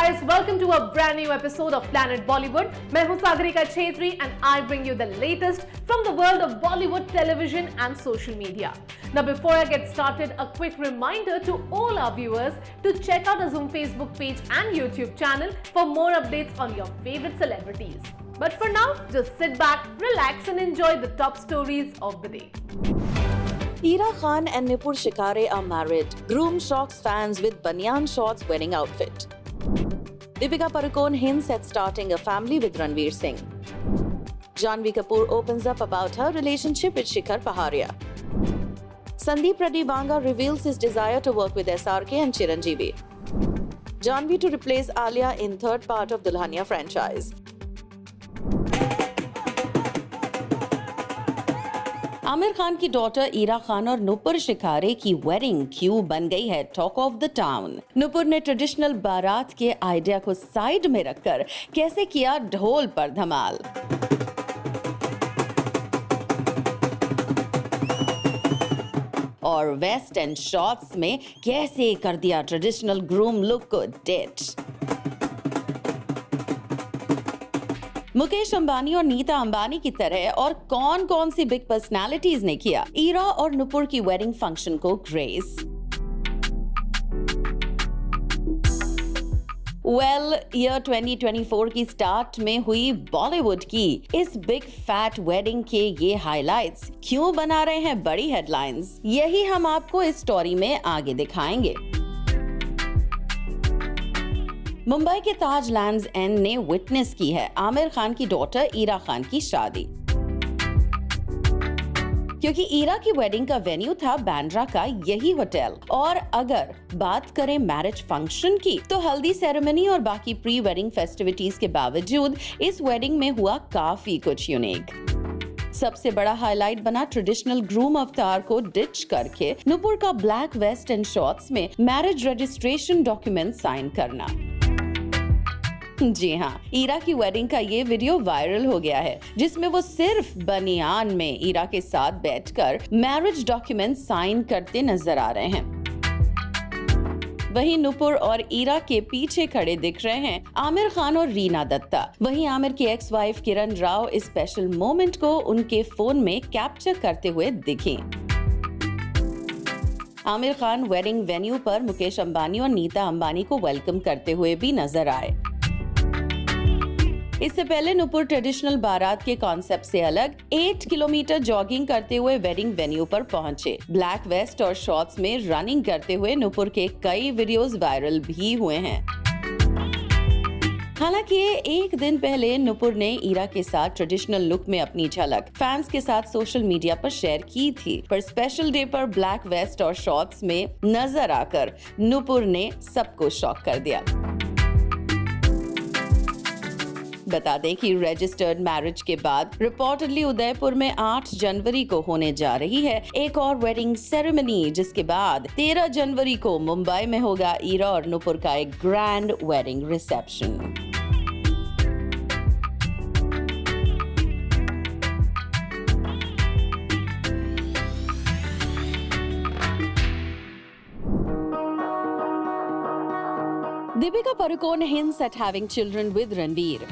guys, welcome to a brand new episode of Planet Bollywood. मैं हूं Sagarika Chhetri and I bring you the latest from the world of Bollywood television and social media. Now before I get started, a quick reminder to all our viewers to check out our Zoom Facebook page and YouTube channel for more updates on your favorite celebrities. But for now, just sit back, relax and enjoy the top stories of the day. Ira Khan and Nipur Shikare are married. Groom shocks fans with banyan shorts wedding outfit. Deepika Padukone hints at starting a family with Ranveer Singh. Janhvi Kapoor opens up about her relationship with Shikhar Paharia. Sandeep Reddy Vanga reveals his desire to work with SRK and Chiranjeevi. Janhvi to replace Alia in third part of Dulhania franchise. Aamir Khan की daughter Ira Khan और नुपुर शिकारे की wedding क्यों बन गई है talk of the town. Nupur ने traditional बारात के आइडिया को साइड में रखकर कैसे किया ढोल पर धमाल। और वेस्ट एंड शॉर्ट्स में कैसे कर दिया ट्रेडिशनल ग्रूम लुक को डिच। मुकेश अंबानी और नीता अंबानी की तरह और कौन कौन सी बिग पर्सनालिटीज ने किया ईरा और नुपुर की वेडिंग फंक्शन को ग्रेस। ईयर 2024 की स्टार्ट में हुई बॉलीवुड की इस बिग फैट वेडिंग के ये हाइलाइट्स क्यों बना रहे हैं बड़ी हेडलाइंस, यही हम आपको इस स्टोरी में आगे दिखाएंगे। मुंबई के ताज लैंड्स एंड ने विटनेस की है आमिर खान की डॉटर ईरा खान की शादी। क्योंकि ईरा की वेडिंग का वेन्यू था बांद्रा का यही होटल। और अगर बात करें मैरिज फंक्शन की तो हल्दी सेरेमनी और बाकी प्री वेडिंग फेस्टिविटीज के बावजूद इस वेडिंग में हुआ काफी कुछ यूनिक। सबसे बड़ा हाईलाइट बना ट्रेडिशनल ग्रूम अवतार को डिच करके नुपुर का ब्लैक वेस्ट एंड शॉर्ट्स में मैरिज रजिस्ट्रेशन डॉक्यूमेंट साइन करना। जी हाँ, ईरा की वेडिंग का ये वीडियो वायरल हो गया है जिसमें वो सिर्फ बनियान में ईरा के साथ बैठकर मैरिज डॉक्यूमेंट साइन करते नजर आ रहे हैं। वहीं नुपुर और ईरा के पीछे खड़े दिख रहे हैं आमिर खान और रीना दत्ता। वहीं आमिर की एक्स वाइफ किरण राव इस स्पेशल मोमेंट को उनके फोन में कैप्चर करते हुए दिखी। आमिर खान वेडिंग वेन्यू पर मुकेश अंबानी और नीता अंबानी को वेलकम करते हुए भी नजर आए। इससे पहले नुपुर ट्रेडिशनल बारात के कॉन्सेप्ट से अलग 8 किलोमीटर जॉगिंग करते हुए वेडिंग वेन्यू पर पहुंचे। ब्लैक वेस्ट और शॉर्ट्स में रनिंग करते हुए नुपुर के कई वीडियोस वायरल भी हुए हैं। हालांकि एक दिन पहले नुपुर ने ईरा के साथ ट्रेडिशनल लुक में अपनी झलक फैंस के साथ सोशल मीडिया पर शेयर की थी, पर स्पेशल डे पर ब्लैक वेस्ट और शॉर्ट्स में नजर आकर नुपुर ने सबको शॉक कर दिया। बता दें कि रजिस्टर्ड मैरिज के बाद रिपोर्टेडली उदयपुर में 8 जनवरी को होने जा रही है एक और वेडिंग सेरेमनी, जिसके बाद 13 जनवरी को मुंबई में होगा ईरा और नुपुर का एक grand wedding reception. Deepika Padukone hints at having children with Ranveer.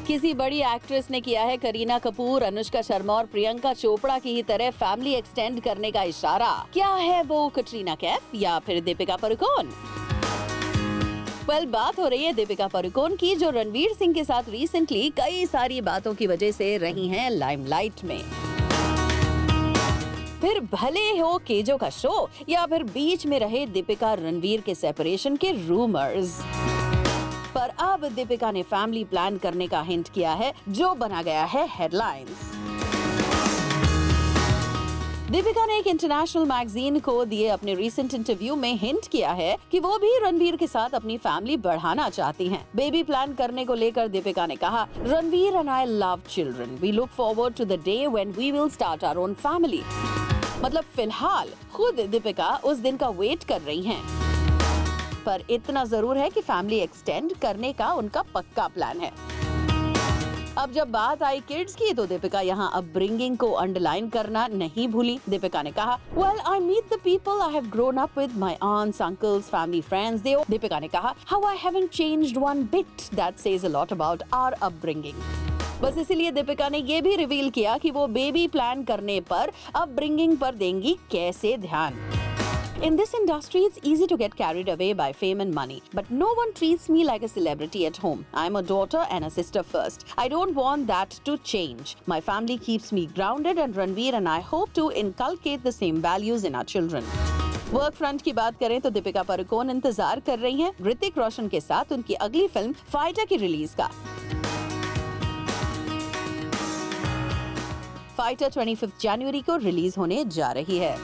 किसी बड़ी एक्ट्रेस ने किया है करीना कपूर, अनुष्का शर्मा और प्रियंका चोपड़ा की ही तरह फैमिली एक्सटेंड करने का इशारा। क्या है वो, कटरीना कैफ या फिर दीपिका पादुकोण? बात हो रही है दीपिका पादुकोण की, जो रणवीर सिंह के साथ रिसेंटली कई सारी बातों की वजह से रही हैं लाइमलाइट में। फिर भले हो केजो का शो या फिर बीच में रहे दीपिका रणवीर के सेपरेशन के रूमर्स, पर अब दीपिका ने फैमिली प्लान करने का हिंट किया है जो बना गया है हेडलाइंस। दीपिका ने एक इंटरनेशनल मैगजीन को दिए अपने रीसेंट इंटरव्यू में हिंट किया है कि वो भी रणवीर के साथ अपनी फैमिली बढ़ाना चाहती हैं। बेबी प्लान करने को लेकर दीपिका ने कहा, Ranveer and I love children, we look forward to the day when we will start our own family. मतलब फिलहाल खुद दीपिका उस दिन का वेट कर रही हैं। पर इतना जरूर है कि फैमिली एक्सटेंड करने का उनका पक्का प्लान है। अब जब बात आई किड्स की तो दीपिका यहाँ अपब्रिंगिंग को अंडरलाइन करना नहीं भूली। दीपिका ने कहा, Well, I meet the people I have grown up with, my aunts, uncles, family, friends. Deepika ने कहा, How I haven't changed one bit. That says a lot about our upbringing. बस इसीलिए दीपिका ने ये भी रिवील किया कि वो बेबी प्लान करने पर अपब्रिंगिंग पर देंगी कैसे ध्यान। In this industry, it's easy to get carried away by fame and money, but no one treats me like a celebrity at home. I'm a daughter and a sister first. I don't want that to change. My family keeps me grounded, and Ranveer and I hope to inculcate the same values in our children. Work front की बात करें तो दीपिका पादुकोण इंतजार कर रही हैं ऋतिक रोशन के साथ उनकी अगली फिल्म फाइटर की रिलीज का। फाइटर 25 जनवरी को रिलीज होने जा रही है।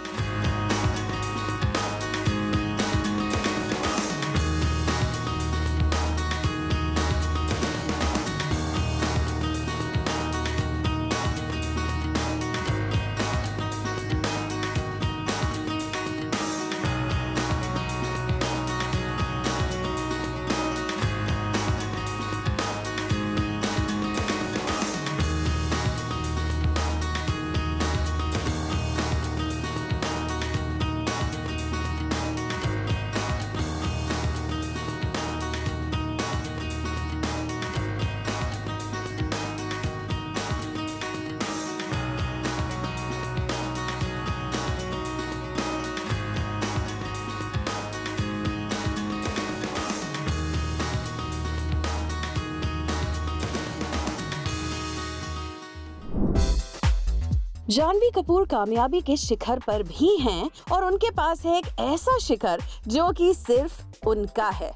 जानवी कपूर कामयाबी के शिखर पर भी हैं और उनके पास है एक ऐसा शिखर जो कि सिर्फ उनका है।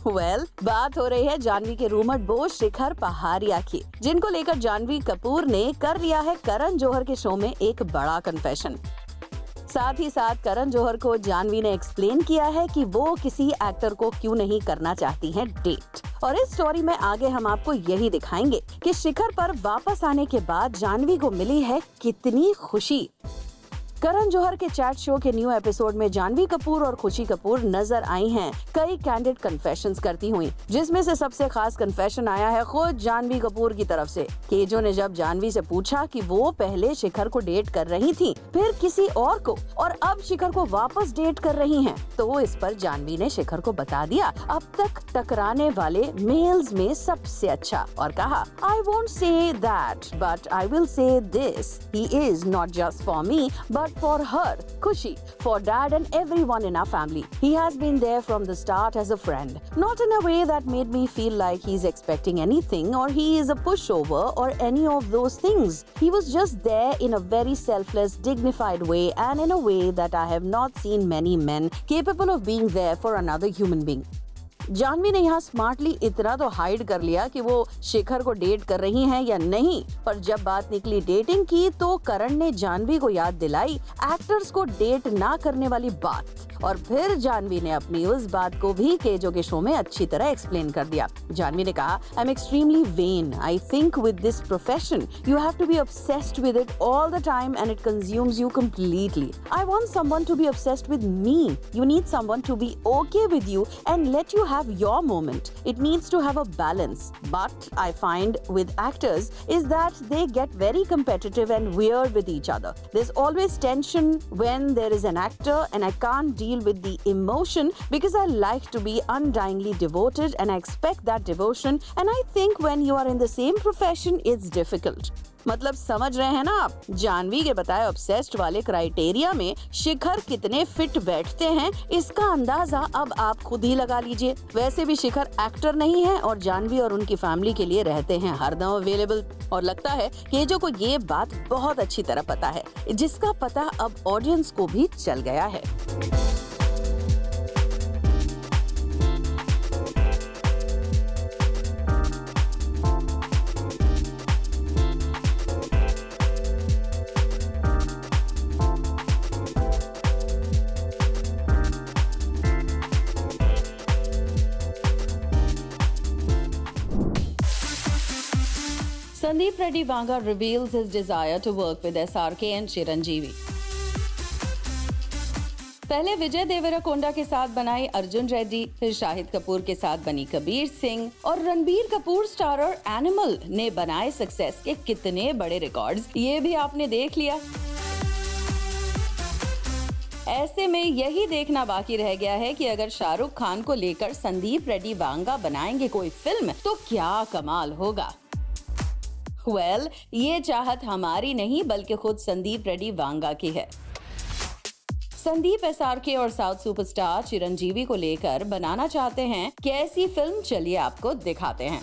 बात हो रही है जानवी के रूमर्ड बोस शिखर पहाड़िया की, जिनको लेकर जानवी कपूर ने कर लिया है करण जौहर के शो में एक बड़ा कन्फेशन। साथ ही साथ करण जौहर को जानवी ने एक्सप्लेन किया है कि वो किसी एक्टर को क्यों नहीं करना चाहती हैं डेट। और इस स्टोरी में आगे हम आपको यही दिखाएंगे कि शिखर पर वापस आने के बाद जानवी को मिली है कितनी खुशी। करण जौहर के चैट शो के न्यू एपिसोड में जानवी कपूर और खुशी कपूर नजर आई हैं कई कैंडिड कन्फेशंस करती हुई, जिसमें से सबसे खास कन्फेशन आया है खुद जानवी कपूर की तरफ से। केजो ने जब जानवी से पूछा कि वो पहले शिखर को डेट कर रही थी, फिर किसी और को, और अब शिखर को वापस डेट कर रही हैं, तो इस पर जानवी ने शिखर को बता दिया अब तक टकराने वाले मेल्स में सबसे अच्छा, और कहा, I won't say that, but I will say this. He is not just for me, but for her, Khushi, for dad and everyone in our family. He has been there from the start as a friend, not in a way that made me feel like he's expecting anything or he is a pushover or any of those things. He was just there in a very selfless, dignified way and in a way that I have not seen many men capable of being there for another human being. Janvi ने यहाँ smartly इतना तो hide कर लिया कि वो शिखर को date कर रही हैं या नहीं, पर जब बात निकली डेटिंग की तो करण ने जानवी को याद दिलाई एक्टर्स को डेट ना करने वाली बात, और फिर जानवी ने अपनी उस बात को भी केजो के शो में अच्छी तरह एक्सप्लेन कर दिया। जानवी ने कहा, I am extremely vain. I think with this profession you have to be obsessed with it all the time and it consumes you completely. I want someone to be obsessed with me. You need someone to be okay with you and let you have your moment. It needs to have a balance. But I find with actors is that they get very competitive and weird with each other. There's always tension when there is an actor and I can't deal with the emotion because I like to be undyingly devoted and I expect that devotion, and I think when you are in the same profession it's difficult. मतलब समझ रहे हैं ना आप, जानवी के बताए obsessed वाले criteria में शिखर कितने फिट बैठते हैं, इसका अंदाजा अब आप खुद ही लगा लीजिए। वैसे भी शिखर एक्टर नहीं है और जानवी और उनकी फैमिली के लिए रहते हैं हरदम अवेलेबल, और लगता है केजो को ये बात बहुत अच्छी तरह पता है, जिसका पता अब ऑडियंस को भी चल गया है। Sandeep Reddy Vanga reveals his desire to work with SRK and Chiranjeevi. पहले विजय देवरकोंडा के साथ बनाई अर्जुन रेड्डी, फिर शाहिद कपूर के साथ बनी कबीर सिंह और रणबीर कपूर स्टारर एनिमल ने बनाए सक्सेस के कितने बड़े रिकॉर्ड्स, ये भी आपने देख लिया। ऐसे में यही देखना बाकी रह गया है कि अगर शाहरुख खान को लेकर संदीप रेड्डी वांगा बनाएंगे कोई फिल्म तो क्या कमाल होगा। ये चाहत हमारी नहीं बल्कि खुद संदीप रेड्डी वांगा की है। संदीप SRK और साउथ सुपरस्टार चिरंजीवी को लेकर बनाना चाहते हैं कैसी फिल्म, चलिए आपको दिखाते हैं।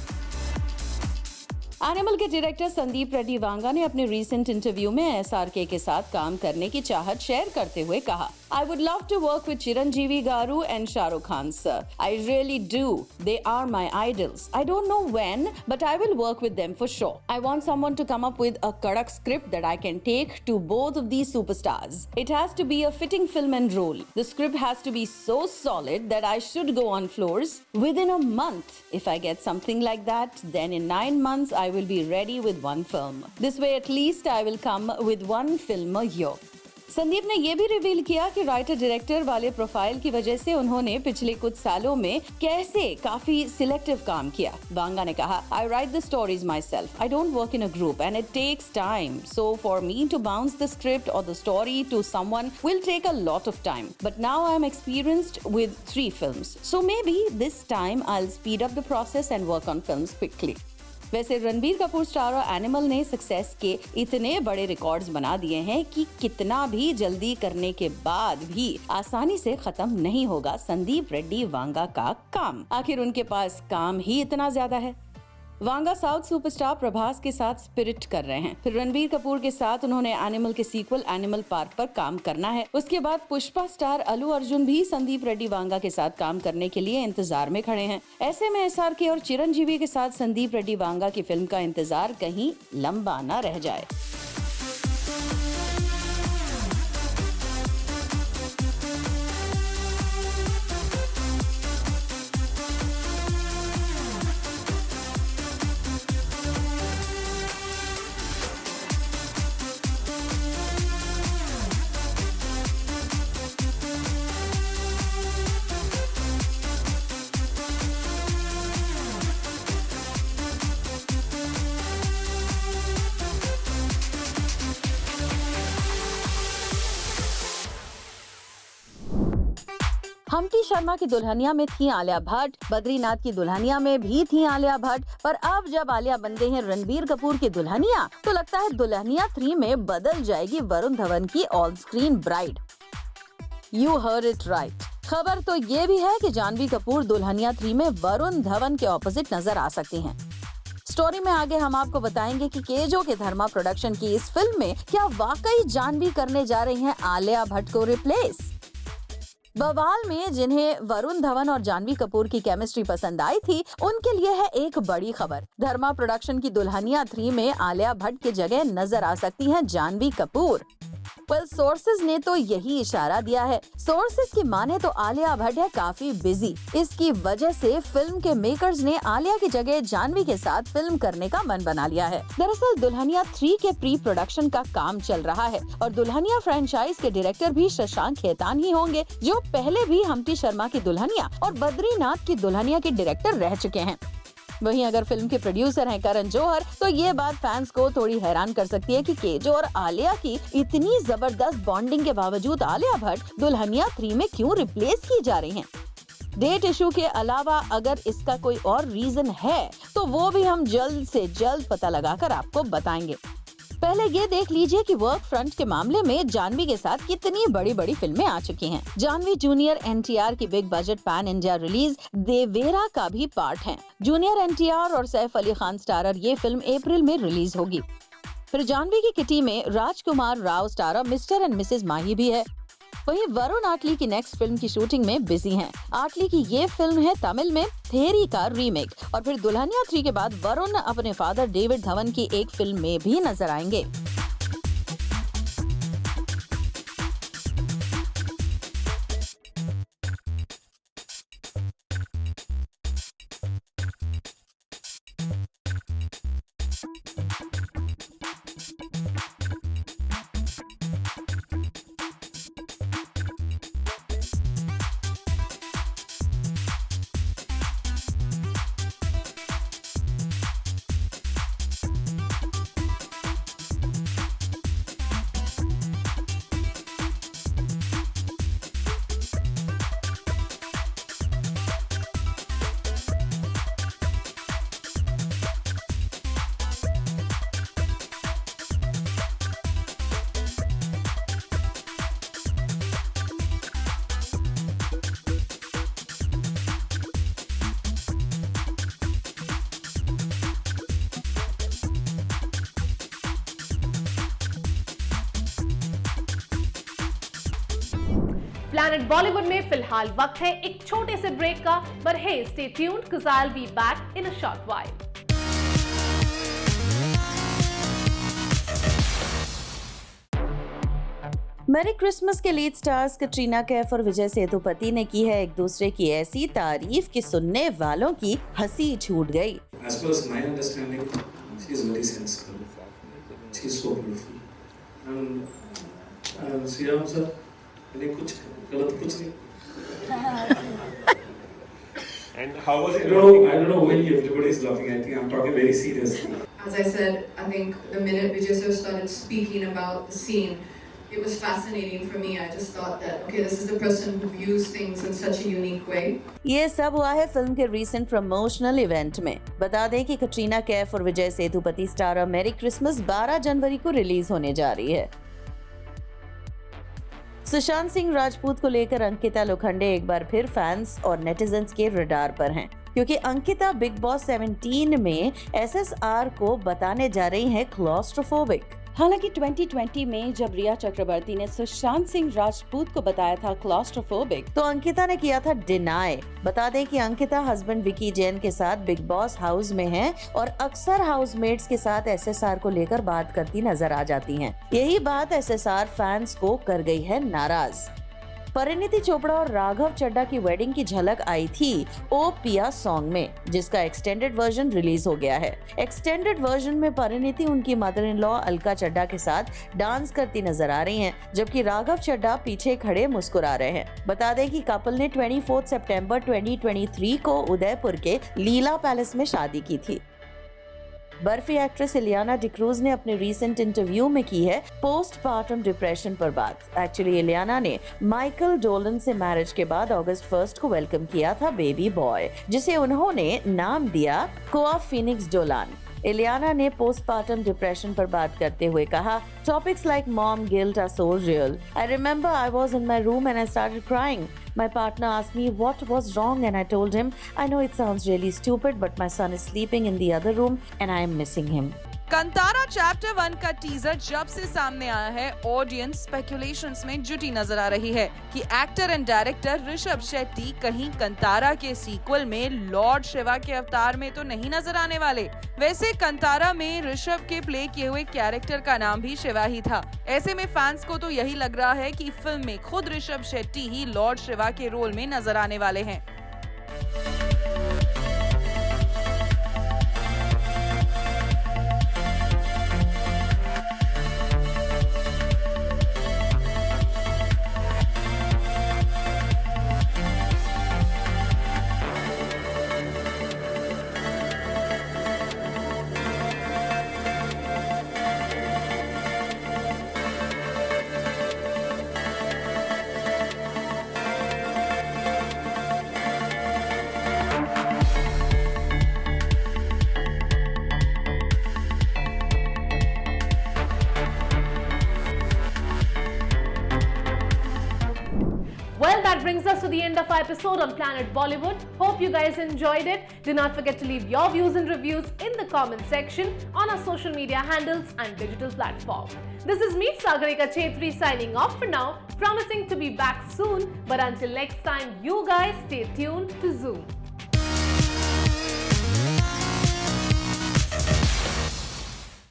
एनिमल के डायरेक्टर संदीप रेड्डी वांगा ने अपने रीसेंट इंटरव्यू में SRK के साथ काम करने की चाहत शेयर करते हुए कहा, I would love to work with Chiranjeevi Garu and Shah Rukh Khan sir. I really do. They are my idols. I don't know when, but I will work with them for sure. I want someone to come up with a kadak script that I can take to both of these superstars. It has to be a fitting film and role. The script has to be so solid that I should go on floors within a month. If I get something like that, then in 9 months I will be ready with one film. This way at least I will come with one film a year. Sandeep ने ये भी reveal किया कि writer director वाले profile की वजह से उन्होंने पिछले कुछ सालों में कैसे काफी सिलेक्टिव काम किया। वांगा ने कहा, I write the stories myself. I don't work in a group and it takes time. So for me to bounce the script or the story to someone will take a lot of time. But now I am experienced with 3 films. So maybe this time I'll speed up the process and work on films quickly. वैसे Ranbir Kapoor star और animal ने success के इतने बड़े records बना दिए हैं कि कितना भी जल्दी करने के बाद भी आसानी से खत्म नहीं होगा संदीप रेड्डी वांगा का काम। आखिर उनके पास काम ही इतना ज्यादा है। वांगा साउथ सुपरस्टार प्रभास के साथ स्पिरिट कर रहे हैं, फिर रणबीर कपूर के साथ उन्होंने एनिमल के सीक्वल एनिमल पार्क पर काम करना है। उसके बाद पुष्पा स्टार अल्लू अर्जुन भी संदीप रेड्डी वांगा के साथ काम करने के लिए इंतजार में खड़े हैं। ऐसे में SRK और चिरंजीवी के साथ संदीप रेड्डी वांगा की फिल्म का इंतजार कहीं लंबा न रह जाए। हम्टी शर्मा की दुल्हनिया में थी आलिया भट्ट, बद्रीनाथ की दुल्हनिया में भी थी आलिया भट्ट, पर अब जब आलिया बन गई है रणबीर कपूर की दुल्हनिया तो लगता है दुल्हनिया 3 में बदल जाएगी वरुण धवन की on screen bride. You heard it right. खबर तो ये भी है कि जानवी कपूर दुल्हनिया 3 में वरुण धवन के ऑपोजिट नजर आ सकती हैं। स्टोरी में आगे हम आपको बताएंगे कि केजो के धर्मा प्रोडक्शन की इस फिल्म में क्या वाकई जानवी करने जा रही हैं आलिया भट्ट को रिप्लेस। बवाल में जिन्हें वरुण धवन और जानवी कपूर की केमिस्ट्री पसंद आई थी, उनके लिए है एक बड़ी खबर। धर्मा प्रोडक्शन की दुल्हनिया 3 में आलिया भट्ट की जगह नजर आ सकती हैं जानवी कपूर। सोर्सेज ने तो यही इशारा दिया है। सोर्सेज की माने तो आलिया भट्ट है काफी बिजी। इसकी वजह से फिल्म के मेकर्स ने आलिया की जगह जानवी के साथ फिल्म करने का मन बना लिया है। दरअसल दुल्हनिया 3 के प्री प्रोडक्शन का काम चल रहा है और दुल्हनिया फ्रेंचाइज के डायरेक्टर भी शशांक खेतान ही होंगे, जो पहले भी हम्टी शर्मा की दुल्हनिया और बद्रीनाथ की दुल्हनिया के डायरेक्टर रह चुके हैं। वहीं अगर फिल्म के प्रोड्यूसर हैं करण जौहर, तो ये बात फैंस को थोड़ी हैरान कर सकती है कि केजो और आलिया की इतनी जबरदस्त बॉन्डिंग के बावजूद आलिया भट्ट दुल्हनिया 3 में क्यों रिप्लेस की जा रही हैं। डेट इशू के अलावा अगर इसका कोई और रीजन है तो वो भी हम जल्द से जल्द पता लगाकर आपको बताएंगे। पहले ये देख लीजिए कि वर्क फ्रंट के मामले में जानवी के साथ कितनी बड़ी बड़ी फिल्में आ चुकी हैं। जानवी जूनियर NTR की big budget pan India release Devara का भी पार्ट है। जूनियर NTR और सैफ अली खान स्टारर ये फिल्म अप्रैल में रिलीज होगी। फिर जानवी की किटी में Rajkummar Rao starrer Mr and Mrs Mahi भी है। वहीं वरुण आटली की नेक्स्ट फिल्म की शूटिंग में बिजी हैं। आटली की ये फिल्म है तमिल में थेरी का रीमेक। और फिर दुल्हनिया 3 के बाद वरुण अपने फादर डेविड धवन की एक फिल्म में भी नजर आएंगे। प्लैनेट बॉलीवुड में फिलहाल वक्त है एक छोटे से ब्रेक का, but hey, stay tuned because I'll be back in a short while. Merry Christmas के लीड स्टार्स कटरीना कैफ और विजय सेतुपति ने की है एक दूसरे की ऐसी तारीफ कि सुनने वालों की हंसी छूट गई। As far as my understanding, she is very sensible. She is so beautiful. And Sriram sir, मैंने कुछ गलत कुछ नहीं। And how was it? I don't know why everybody is laughing. I think I'm talking very seriously. As I said, I think the minute Vijay sir started speaking about the scene, it was fascinating for me. I just thought that, okay, this is the person who views things in such a unique way. ये सब हुआ है film के recent promotional event में। बता दें कि कटरीना कैफ और Vijay Sethupathi starrer merry Christmas 12 जनवरी को रिलीज होने जा रही है। सुशांत सिंह राजपूत को लेकर अंकिता लोखंडे एक बार फिर फैंस और नेटिजन्स के रडार पर हैं, क्योंकि अंकिता बिग बॉस 17 में SSR को बताने जा रही हैं क्लॉस्ट्रोफोबिक। हालांकि 2020 में जब रिया चक्रवर्ती ने सुशांत सिंह राजपूत को बताया था क्लॉस्ट्रोफोबिक, तो अंकिता ने किया था डिनाई। बता दें कि अंकिता हस्बैंड विकी जैन के साथ बिग बॉस हाउस में हैं और अक्सर हाउसमेट्स के साथ SSR को लेकर बात करती नजर आ जाती हैं। यही बात SSR फैंस को कर गई है नाराज। परिणीति चोपड़ा और राघव चड्ढा की वेडिंग की झलक आई थी ओ पिया सॉन्ग में, जिसका एक्सटेंडेड वर्जन रिलीज हो गया है। एक्सटेंडेड वर्जन में परिणीति उनकी mother in law Alka Chadha के साथ डांस करती नजर आ रही हैं, जबकि राघव चड्ढा पीछे खड़े मुस्कुरा रहे हैं। बता दें कि कपल ने 24 सितंबर 2023 को उदयपुर के लीला पैलेस में शादी की थी। बर्फी एक्ट्रेस इलियाना डिक्रूज ने अपने रीसेंट इंटरव्यू में की है पोस्टपार्टम डिप्रेशन पर बात। एक्चुअली इलियाना ने माइकल डोलन से मैरिज के बाद अगस्त 1 को वेलकम किया था बेबी बॉय, जिसे उन्होंने नाम दिया कोआ फिनिक्स डोलान। इलियाना ने पोस्टपार्टम डिप्रेशन पर बात करते हुए कहा, topics like mom guilt are so real. I remember I was in my room and I started crying. My partner asked me what was wrong and I told him, I know it sounds really stupid but my son is sleeping in the other room and I am missing him. Kantara chapter 1 का teaser जब से सामने आया है, audience speculations में जुटी नजर आ रही है कि actor and director Rishabh Shetty कहीं कंतारा के सीक्वल में लॉर्ड शिवा के अवतार में तो नहीं नजर आने वाले। वैसे कंतारा में ऋषभ के प्ले किए हुए कैरेक्टर का नाम भी शिवा ही था। ऐसे में फैंस को तो यही लग रहा है कि फिल्म में खुद ऋषभ शेट्टी ही लॉर्ड शिवा के रोल में नजर आने वाले हैं। Well, that brings us to the end of our episode on Planet Bollywood. Hope you guys enjoyed it. Do not forget to leave your views and reviews in the comment section on our social media handles and digital platform. This is me, Sagarika Chetri, signing off for now, promising to be back soon. But until next time, you guys stay tuned to Zoom.